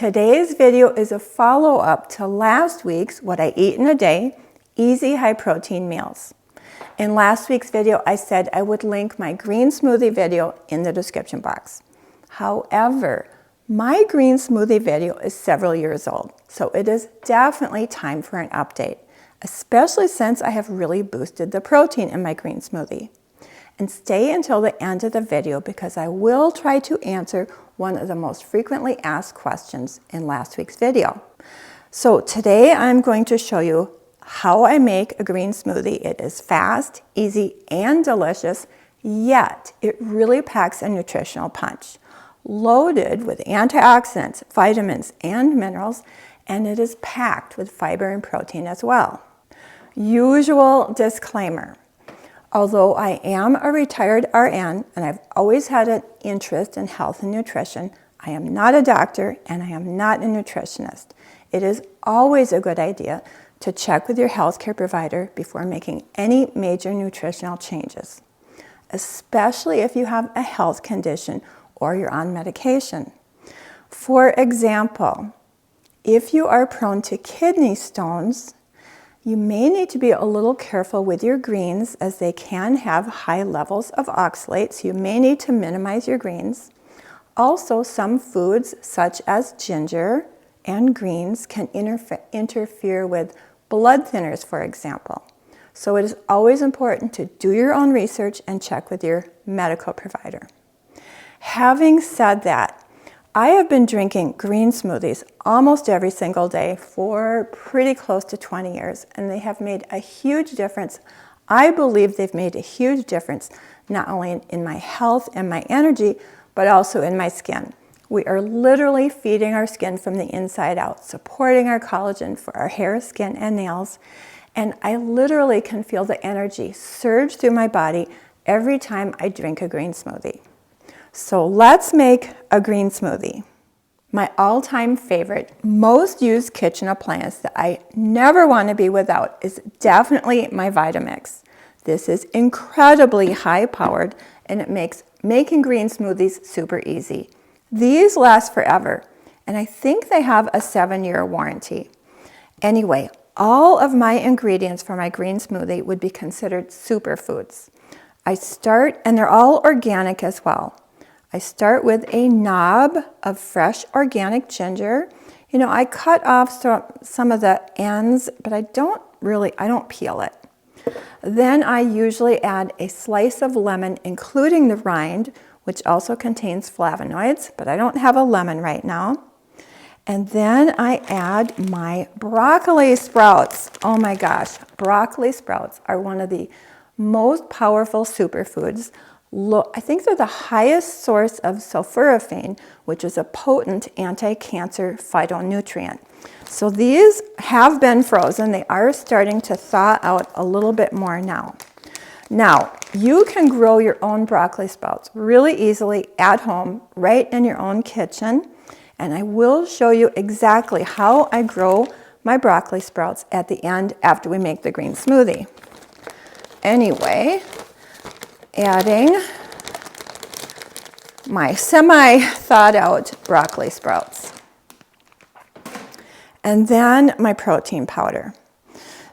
Today's video is a follow-up to last week's What I Eat in a Day, Easy High Protein Meals. In last week's video, I said I would link my green smoothie video in the description box. However, my green smoothie video is several years old, so it is definitely time for an update, especially since I have really boosted the protein in my green smoothie. And stay until the end of the video because I will try to answer one of the most frequently asked questions in last week's video. So today I'm going to show you how I make a green smoothie. It is fast, easy, and delicious, yet it really packs a nutritional punch. Loaded with antioxidants, vitamins, and minerals, and it is packed with fiber and protein as well. Usual disclaimer. Although I am a retired RN and I've always had an interest in health and nutrition, I am not a doctor and I am not a nutritionist. It is always a good idea to check with your healthcare provider before making any major nutritional changes, especially if you have a health condition or you're on medication. For example, if you are prone to kidney stones, you may need to be a little careful with your greens as they can have high levels of oxalates. You may need to minimize your greens. Also, some foods such as ginger and greens can interfere with blood thinners, for example. So it is always important to do your own research and check with your medical provider. Having said that, I have been drinking green smoothies almost every single day for pretty close to 20 years, and they have made a huge difference. I believe they've made a huge difference, not only in my health and my energy, but also in my skin. We are literally feeding our skin from the inside out, supporting our collagen for our hair, skin, and nails, and I literally can feel the energy surge through my body every time I drink a green smoothie. So let's make a green smoothie. My all-time favorite, most used kitchen appliance that I never want to be without is definitely my Vitamix. This is incredibly high-powered and it makes making green smoothies super easy. These last forever, and I think they have a 7-year warranty. Anyway, all of my ingredients for my green smoothie would be considered superfoods. And they're all organic as well. I start with a knob of fresh organic ginger. You know, I cut off some of the ends, but I don't peel it. Then I usually add a slice of lemon, including the rind, which also contains flavonoids, but I don't have a lemon right now. And then I add my broccoli sprouts. Oh my gosh, broccoli sprouts are one of the most powerful superfoods. I think they're the highest source of sulforaphane, which is a potent anti-cancer phytonutrient. So these have been frozen. They are starting to thaw out a little bit more now. Now, you can grow your own broccoli sprouts really easily at home, right in your own kitchen. And I will show you exactly how I grow my broccoli sprouts at the end after we make the green smoothie. Anyway, adding my semi-thawed out broccoli sprouts. And then my protein powder.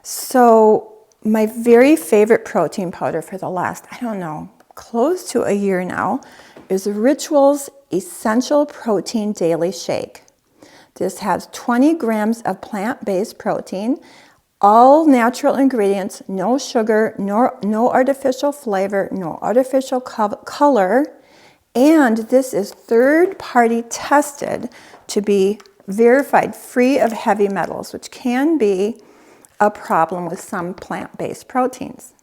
So my very favorite protein powder for the last, I don't know, close to a year now is Ritual's Essential Protein Daily Shake. This has 20 grams of plant-based protein, all natural ingredients, no sugar, no artificial flavor, no artificial color, and this is third-party tested to be verified free of heavy metals, which can be a problem with some plant-based proteins.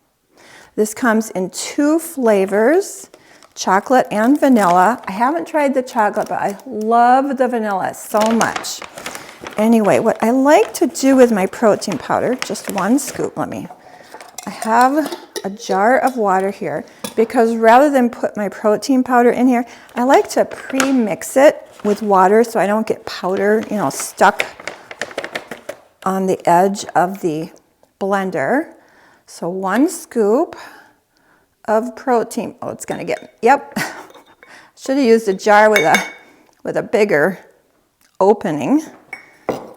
This comes in 2 flavors, chocolate and vanilla. I haven't tried the chocolate, but I love the vanilla so much. Anyway, what I like to do with my protein powder, just 1 scoop, I have a jar of water here because rather than put my protein powder in here, I like to pre-mix it with water so I don't get powder, stuck on the edge of the blender. So 1 scoop of protein. Oh, it's gonna get, yep. Should have used a jar with a bigger opening.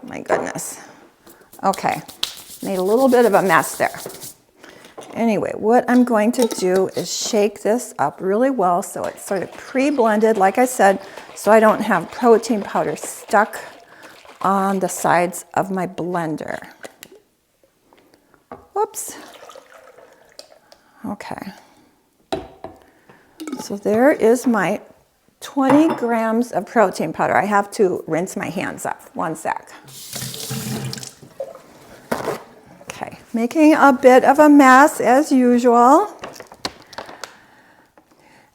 My goodness. Okay, made a little bit of a mess there. Anyway, what I'm going to do is shake this up really well so it's sort of pre-blended, like I said, so I don't have protein powder stuck on the sides of my blender. Whoops. Okay. So there is my 20 grams of protein powder. I have to rinse my hands off. One sec. Okay, making a bit of a mess as usual.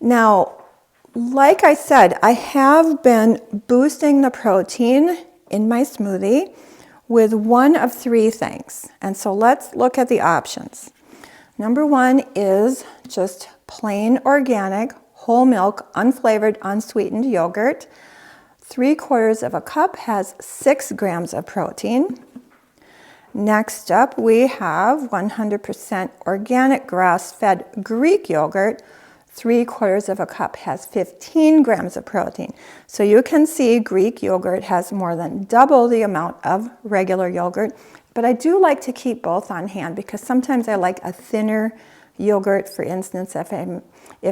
Now, like I said, I have been boosting the protein in my smoothie with one of three things. And so let's look at the options. Number one is just plain organic, whole milk, unflavored, unsweetened yogurt. 3/4 of a cup has 6 grams of protein. Next up, we have 100% organic grass-fed Greek yogurt. 3/4 of a cup has 15 grams of protein. So you can see Greek yogurt has more than double the amount of regular yogurt, but I do like to keep both on hand because sometimes I like a thinner yogurt, for instance, if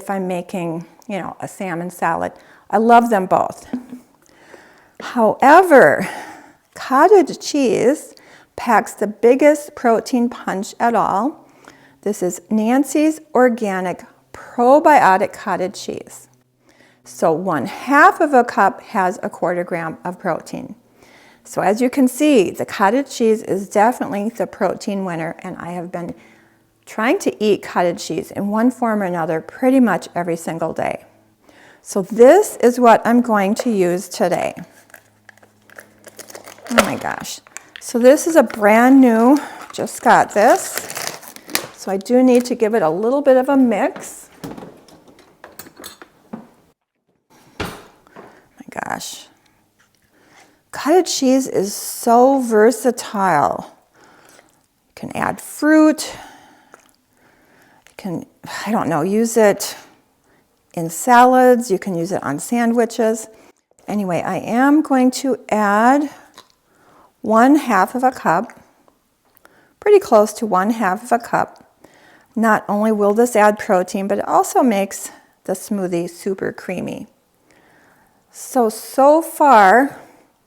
I'm making, you know, a salmon salad. I love them both. However, cottage cheese packs the biggest protein punch at all. This is Nancy's Organic Probiotic Cottage Cheese. So 1/2 of a cup has 1/4 gram of protein. So as you can see, the cottage cheese is definitely the protein winner, and I have been trying to eat cottage cheese in one form or another pretty much every single day. So this is what I'm going to use today. Oh my gosh. So this is a brand new, just got this. So I do need to give it a little bit of a mix. My gosh. Cottage cheese is so versatile. You can add fruit. You can, I don't know, use it in salads. You can use it on sandwiches. Anyway, I am going to add 1/2 of a cup, pretty close to 1/2 of a cup. Not only will this add protein, but it also makes the smoothie super creamy. So far,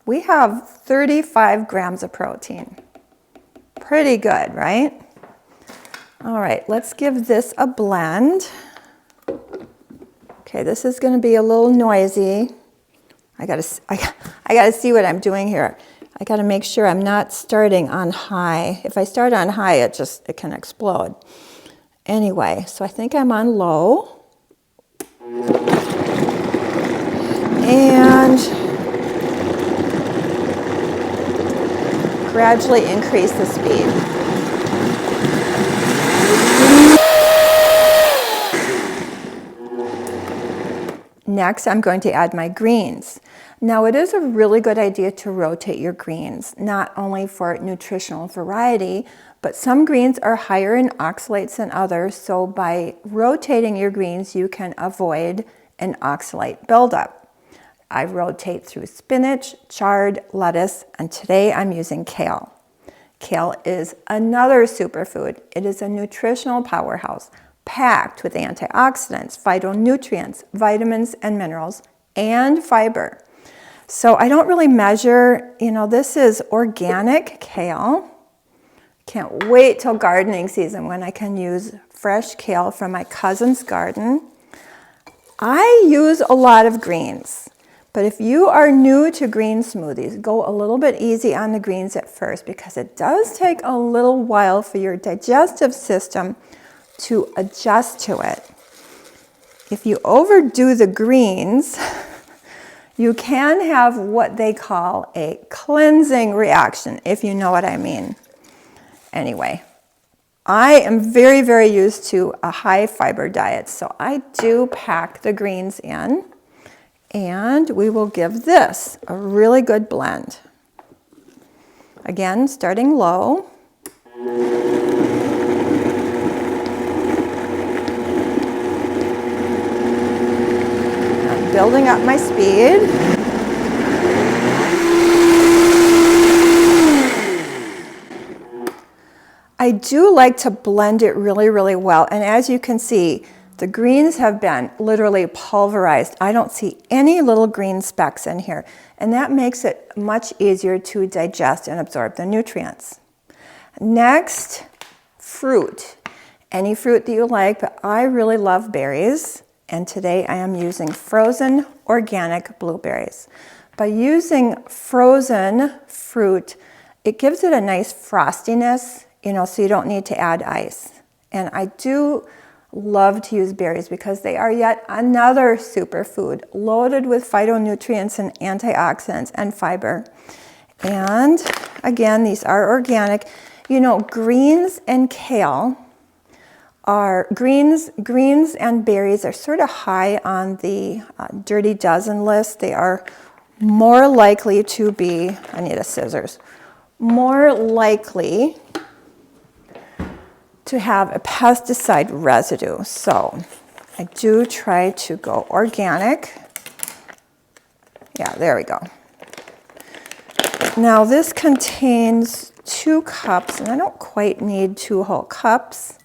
we have 35 grams of protein. Pretty good, right? All right, let's give this a blend. Okay, this is gonna be a little noisy. I gotta see what I'm doing here. I gotta make sure I'm not starting on high. If I start on high, it can explode. Anyway, so I think I'm on low. And gradually increase the speed. Next, I'm going to add my greens. Now, it is a really good idea to rotate your greens, not only for nutritional variety, but some greens are higher in oxalates than others, so by rotating your greens, you can avoid an oxalate buildup. I rotate through spinach, chard, lettuce, and today I'm using kale. Kale is another superfood. It is a nutritional powerhouse, packed with antioxidants, phytonutrients, vitamins and minerals, and fiber. So I don't really measure, you know, this is organic kale. Can't wait till gardening season when I can use fresh kale from my cousin's garden. I use a lot of greens, but if you are new to green smoothies, go a little bit easy on the greens at first because it does take a little while for your digestive system to adjust to it. If you overdo the greens, you can have what they call a cleansing reaction, if you know what I mean. Anyway, I am very, very used to a high fiber diet, so I do pack the greens in, and we will give this a really good blend. Again, starting low. Building up my speed. I do like to blend it really, really well. And as you can see, the greens have been literally pulverized. I don't see any little green specks in here. And that makes it much easier to digest and absorb the nutrients. Next, fruit. Any fruit that you like, but I really love berries. And today I am using frozen organic blueberries. By using frozen fruit, it gives it a nice frostiness, you know, so you don't need to add ice. And I do love to use berries because they are yet another superfood loaded with phytonutrients and antioxidants and fiber. And again, these are organic. You know, greens and kale are, greens and berries are sort of high on the dirty dozen list. They are more likely to be, I need a scissors, more likely to have a pesticide residue. So I do try to go organic. Yeah, there we go. Now this contains 2 cups, and I don't quite need 2 whole cups.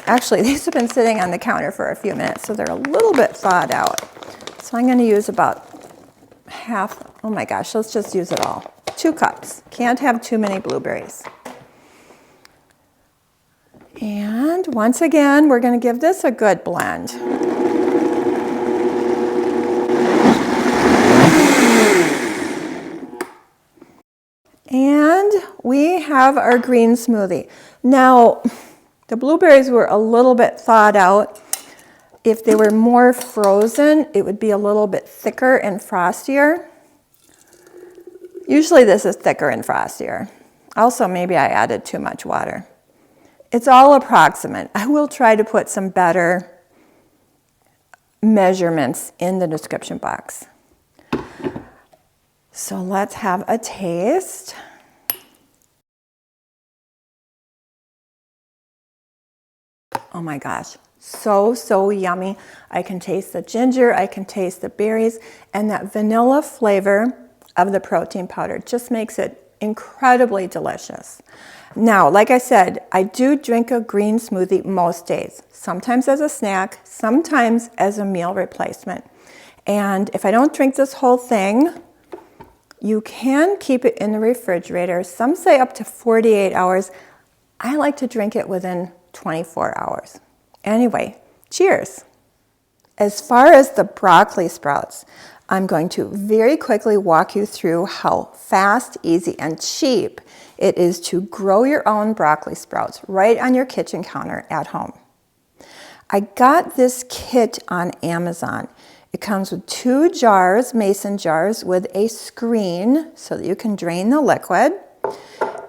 Actually, these have been sitting on the counter for a few minutes, so they're a little bit thawed out. So I'm gonna use about half, oh my gosh, let's just use it all. 2 cups, can't have too many blueberries. And once again, we're gonna give this a good blend. And we have our green smoothie. Now, the blueberries were a little bit thawed out. If they were more frozen, it would be a little bit thicker and frostier. Usually this is thicker and frostier. Also, maybe I added too much water. It's all approximate. I will try to put some better measurements in the description box. So let's have a taste. Oh my gosh, so yummy. I can taste the ginger, I can taste the berries, and that vanilla flavor of the protein powder just makes it incredibly delicious. Now, like I said, I do drink a green smoothie most days, sometimes as a snack, sometimes as a meal replacement. And if I don't drink this whole thing, you can keep it in the refrigerator. Some say up to 48 hours. I like to drink it within 24 hours. Anyway, cheers. As far as the broccoli sprouts, I'm going to very quickly walk you through how fast, easy, and cheap it is to grow your own broccoli sprouts right on your kitchen counter at home. I got this kit on Amazon. It comes with 2 jars, mason jars, with a screen so that you can drain the liquid.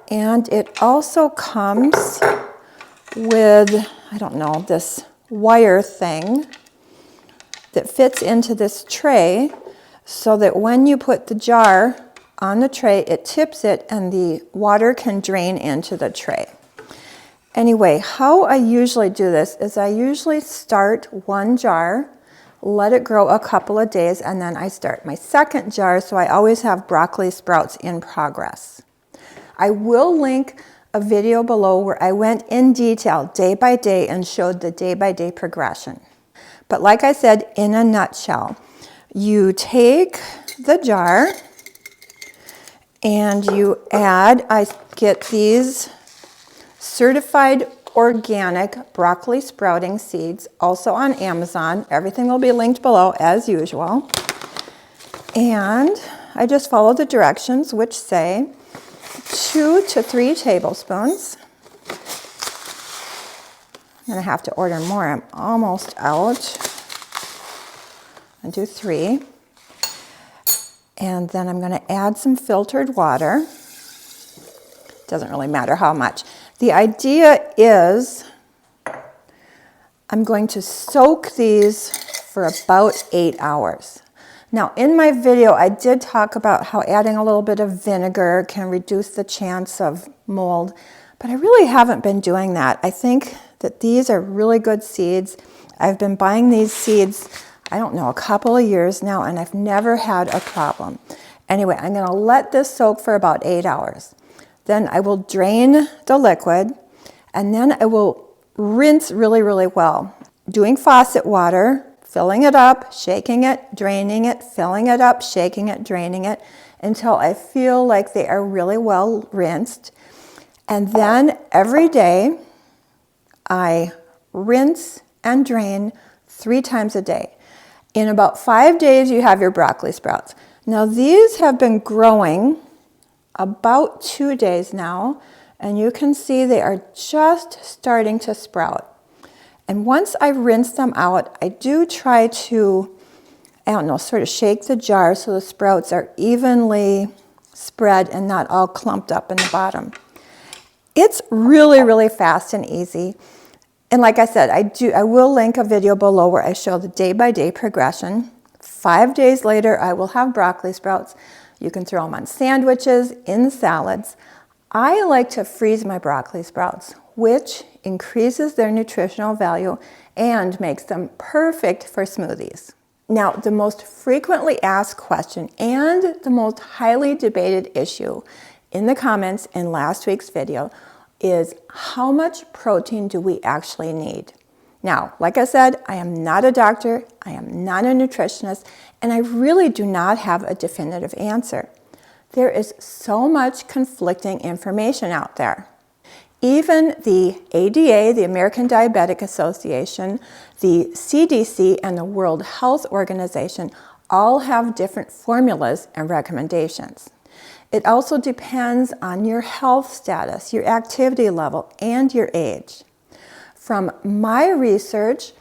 And it also comes with, I don't know, this wire thing that fits into this tray so that when you put the jar on the tray, it tips it and the water can drain into the tray. Anyway, how I usually do this is I usually start 1 jar, let it grow a couple of days, and then I start my 2nd jar, so I always have broccoli sprouts in progress. I will link a video below where I went in detail day by day and showed the day-by-day progression. But like I said, in a nutshell, you take the jar and you add, I get these certified organic broccoli sprouting seeds, also on Amazon. Everything will be linked below as usual. And I just follow the directions, which say 2 to 3 tablespoons. I'm gonna have to order more, I'm almost out. I'll do 3. And then I'm gonna add some filtered water. Doesn't really matter how much. The idea is I'm going to soak these for about 8 hours. Now, in my video, I did talk about how adding a little bit of vinegar can reduce the chance of mold, but I really haven't been doing that. I think that these are really good seeds. I've been buying these seeds, I don't know, a couple of years now, and I've never had a problem. Anyway, I'm gonna let this soak for about 8 hours. Then I will drain the liquid, and then I will rinse really, really well. Doing faucet water, filling it up, shaking it, draining it, filling it up, shaking it, draining it, until I feel like they are really well rinsed. And then every day, I rinse and drain 3 times a day. In about 5 days, you have your broccoli sprouts. Now these have been growing about 2 days now, and you can see they are just starting to sprout. And once I rinse them out, I do try to, sort of shake the jar so the sprouts are evenly spread and not all clumped up in the bottom. It's really, really fast and easy. And like I said, I will link a video below where I show the day-by-day progression. 5 days later, I will have broccoli sprouts. You can throw them on sandwiches, in salads. I like to freeze my broccoli sprouts, which increases their nutritional value and makes them perfect for smoothies. Now, the most frequently asked question and the most highly debated issue in the comments in last week's video is how much protein do we actually need? Now, like I said, I am not a doctor, I am not a nutritionist, and I really do not have a definitive answer. There is so much conflicting information out there. Even the ADA, the American Diabetic Association, the CDC, and the World Health Organization all have different formulas and recommendations. It also depends on your health status, your activity level, and your age. From my research,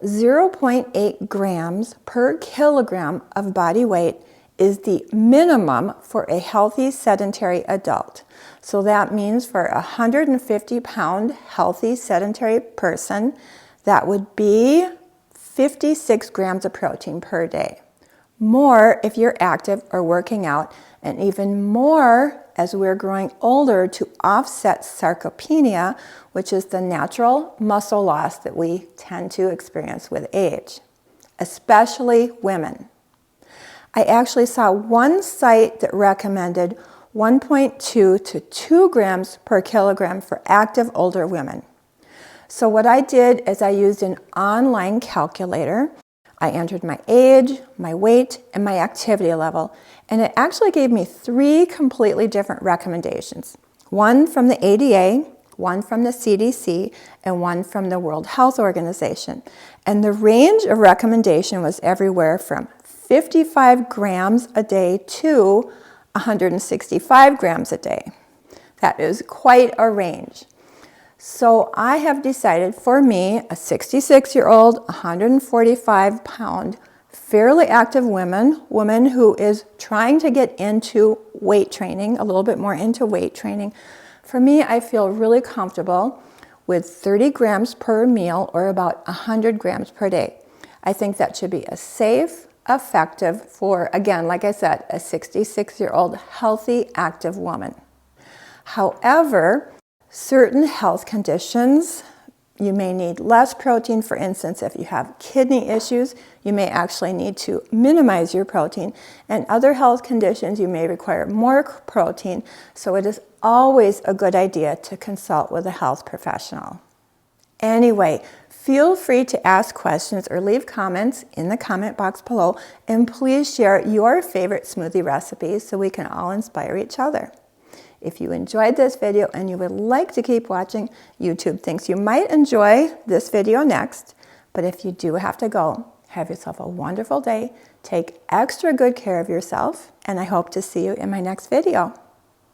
0.8 grams per kilogram of body weight is the minimum for a healthy sedentary adult. So that means for a 150-pound healthy sedentary person, that would be 56 grams of protein per day. More if you're active or working out, and even more as we're growing older to offset sarcopenia, which is the natural muscle loss that we tend to experience with age, especially women. I actually saw one site that recommended 1.2 to 2 grams per kilogram for active older women. So what I did is I used an online calculator. I entered my age, my weight, and my activity level, and it actually gave me 3 completely different recommendations. One from the ADA, one from the CDC, and one from the World Health Organization. And the range of recommendation was everywhere from 55 grams a day to 165 grams a day. That is quite a range. So I have decided for me, a 66-year-old, 145-pound, fairly active woman who is trying to get into weight training, a little bit more into weight training. For me, I feel really comfortable with 30 grams per meal or about 100 grams per day. I think that should be a safe, effective for, again, like I said, a 66-year-old healthy, active woman. However, certain health conditions, you may need less protein. For instance, if you have kidney issues, you may actually need to minimize your protein. And other health conditions, you may require more protein. So it is always a good idea to consult with a health professional. Anyway, feel free to ask questions or leave comments in the comment box below. And please share your favorite smoothie recipes so we can all inspire each other. If you enjoyed this video and you would like to keep watching, YouTube thinks you might enjoy this video next. But if you do have to go, have yourself a wonderful day. Take extra good care of yourself, and I hope to see you in my next video.